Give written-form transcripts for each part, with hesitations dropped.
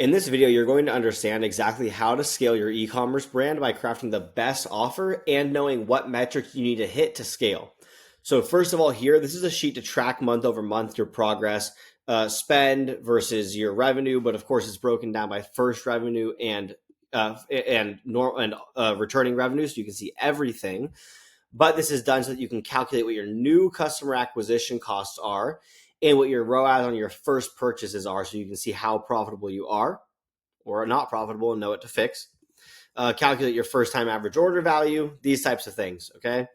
In this video, you're going to understand exactly how to scale your e-commerce brand by crafting the best offer and knowing what metrics you need to hit to scale. So first of all, here, this is a sheet to track month over month your progress, spend versus your revenue. But of course, it's broken down by first revenue and returning revenue, so you can see everything. But this is done so that you can calculate what your new customer acquisition costs are and what your ROAS on your first purchases are, so you can see how profitable you are or not profitable and know what to fix. Calculate your first time average order value, these types of things, okay?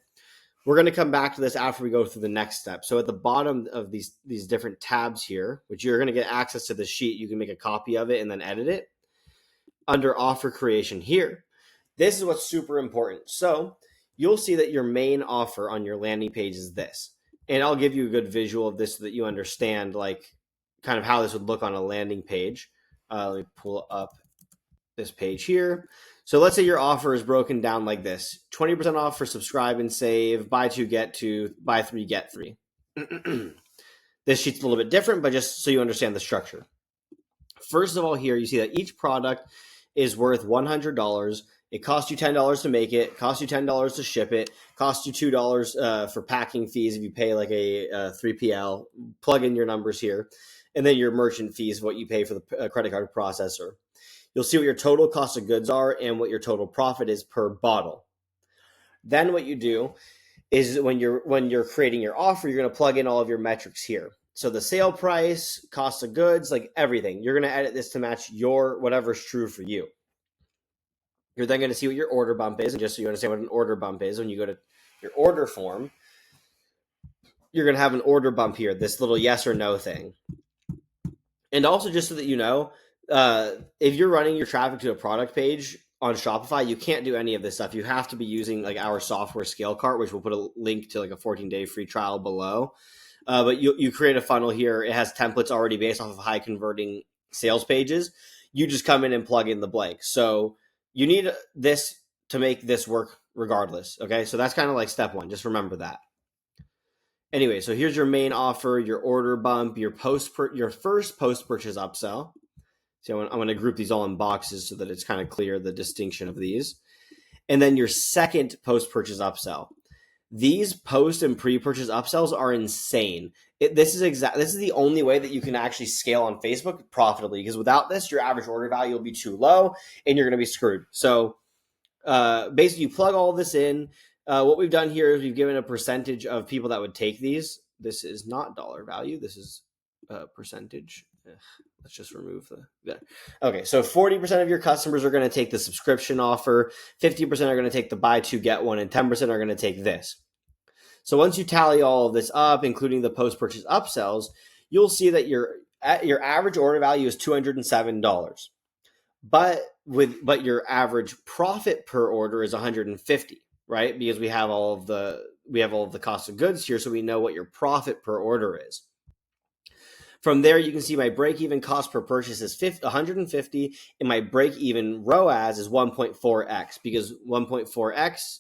We're going to come back to this after we go through the next step. So at the bottom of these different tabs here, which you're going to get access to the sheet, you can make a copy of it and then edit it. Under offer creation here, this is what's super important. So you'll see that your main offer on your landing page is this. And I'll give you a good visual of this so that you understand like kind of how this would look on a landing page. Let me pull up this page here. So let's say your offer is broken down like this. 20% off for subscribe and save, buy two, get two, buy three, get three. This sheet's a little bit different, but just so you understand the structure. First of all, here you see that each product is worth $100. It costs you $10 to make it, costs you $10 to ship it, costs you $2 for packing fees if you pay like a 3PL, plug in your numbers here, and then your merchant fees, what you pay for the credit card processor. You'll see what your total cost of goods are and what your total profit is per bottle. Then what you do is when you're creating your offer, you're going to plug in all of your metrics here. So the sale price, cost of goods, like everything. You're going to edit this to match your whatever's true for you. You're then going to see what your order bump is. And just so you understand what an order bump is, when you go to your order form, you're going to have an order bump here, this little yes or no thing. And also just so that you know, if you're running your traffic to a product page on Shopify, you can't do any of this stuff. You have to be using like our software Scale Cart, which we'll put a link to like a 14-day free trial below. But you create a funnel here. It has templates already based off of high converting sales pages. You just come in and plug in the blank. So you need this to make this work regardless. Okay, so that's kind of like step one. Just remember that. Anyway, so here's your main offer, your order bump, your first post-purchase upsell. So I'm going to group these all in boxes so that it's kind of clear the distinction of these. And then your second post-purchase upsell. These post and pre-purchase upsells are insane. This is the only way that you can actually scale on Facebook profitably, because without this, your average order value will be too low and you're going to be screwed. So basically, you plug all this in. What we've done here is we've given a percentage of people that would take these. This is not dollar value. This is percentage. Let's just remove the. Okay, so 40% of your customers are going to take the subscription offer, 50% are going to take the buy two, get one, and 10% are going to take this. So once you tally all of this up, including the post-purchase upsells, you'll see that your average order value is $207. But your average profit per order is $150, right? Because we have all of the cost of goods here, so we know what your profit per order is. From there, you can see my break-even cost per purchase is $150, and my break-even ROAS is 1.4x, because 1.4x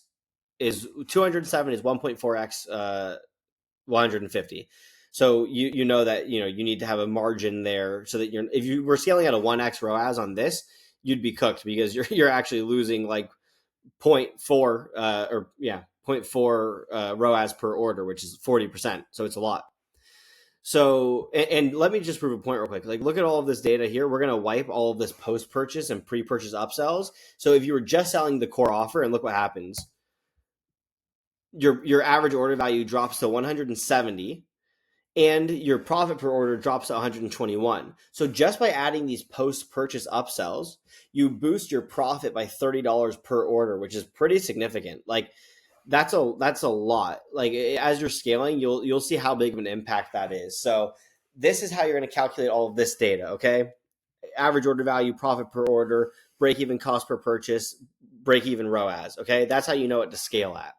is 207 is 1.4x 150. So you know that you need to have a margin there so that if you were scaling at a 1x ROAS on this, you'd be cooked, because you're actually losing like 0.4 0.4 ROAS per order, which is 40%. So it's a lot. So, and let me just prove a point real quick. Like, look at all of this data here. We're going to wipe all of this post-purchase and pre-purchase upsells. So if you were just selling the core offer, and look what happens. Your average order value drops to 170, and your profit per order drops to 121. So just by adding these post-purchase upsells, you boost your profit by $30 per order, which is pretty significant. Like, that's a lot. Like, as you're scaling, you'll see how big of an impact that is. So this is how you're going to calculate all of this data, okay? Average order value, profit per order, break-even cost per purchase, break-even ROAS, okay? That's how you know what to scale at.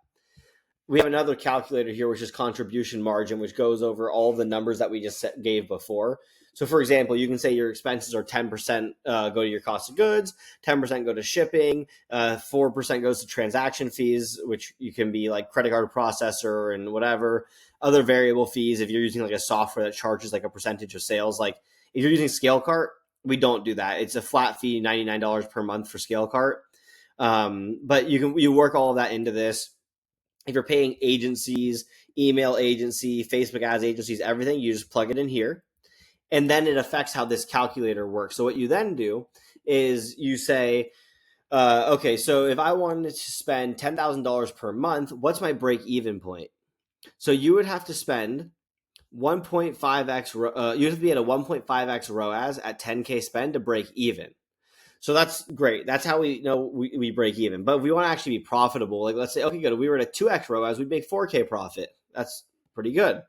We have another calculator here, which is contribution margin, which goes over all the numbers that we just gave before. So for example, you can say your expenses are 10% go to your cost of goods, 10% go to shipping, 4% goes to transaction fees, which you can be like credit card processor and whatever, other variable fees. If you're using like a software that charges like a percentage of sales, like if you're using Scale Cart, we don't do that. It's a flat fee, $99 per month for Scale Cart. But you work all of that into this. If you're paying agencies, email agency, Facebook ads agencies, everything, you just plug it in here. And then it affects how this calculator works. So what you then do is you say, okay, so if I wanted to spend $10,000 per month, what's my break even point? So you would have to spend 1.5x, you have to be at a 1.5x ROAS at 10K spend to break even. So that's great. That's how we know we break even. But if we want to actually be profitable, like let's say, okay, good. If we were at a 2x ROAS, we'd make 4K profit. That's pretty good.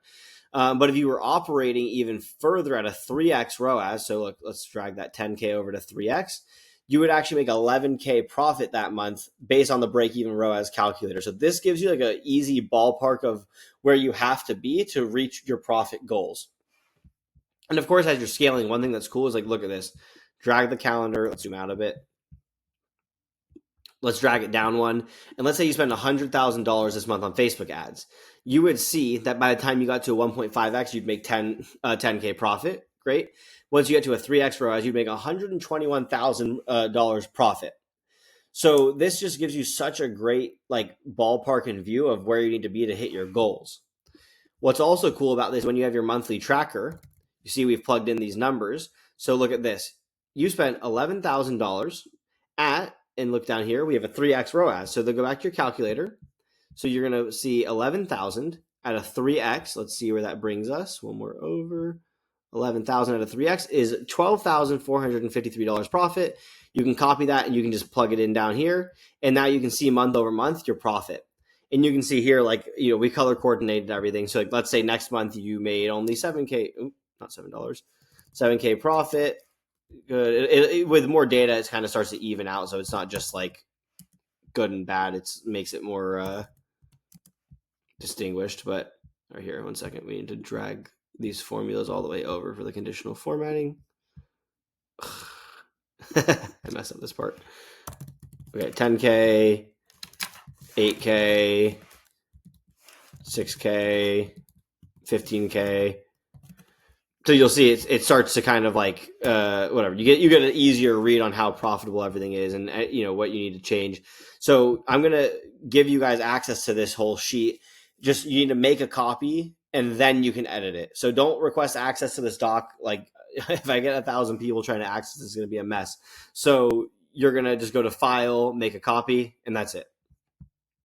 But if you were operating even further at a 3x ROAS, so look, let's drag that 10K over to 3x, you would actually make 11K profit that month based on the break-even ROAS calculator. So this gives you like an easy ballpark of where you have to be to reach your profit goals. And of course, as you're scaling, one thing that's cool is like, look at this. Drag the calendar. Let's zoom out a bit. Let's drag it down one. And let's say you spend $100,000 this month on Facebook ads. You would see that by the time you got to a 1.5x, you'd make 10K profit. Great. Once you get to a 3x ROAS, you'd make $121,000 profit. So this just gives you such a great like ballpark and view of where you need to be to hit your goals. What's also cool about this, when you have your monthly tracker, you see we've plugged in these numbers. So look at this. You spent $11,000 at, and look down here, we have a 3x ROAS. So they'll go back to your calculator. So you're going to see 11,000 at a 3x. Let's see where that brings us. One more over. 11,000 at a 3x is $12,453 profit. You can copy that and you can just plug it in down here. And now you can see month over month your profit. And you can see here, like, you know, we color coordinated everything. So like, let's say next month you made only 7K, not $7, 7K profit. Good. With more data, it kind of starts to even out. So it's not just like good and bad. It makes it more distinguished. But right here, one second, we need to drag these formulas all the way over for the conditional formatting. I messed up this part. Okay, 10K, 8K, 6K, 15K. So you'll see it starts to kind of like whatever. You get an easier read on how profitable everything is and you know what you need to change. So I'm gonna give you guys access to this whole sheet. Just you need to make a copy and then you can edit it. So don't request access to this doc. Like if I get 1,000 people trying to access this, it's gonna be a mess. So you're gonna just go to File, make a copy, and that's it.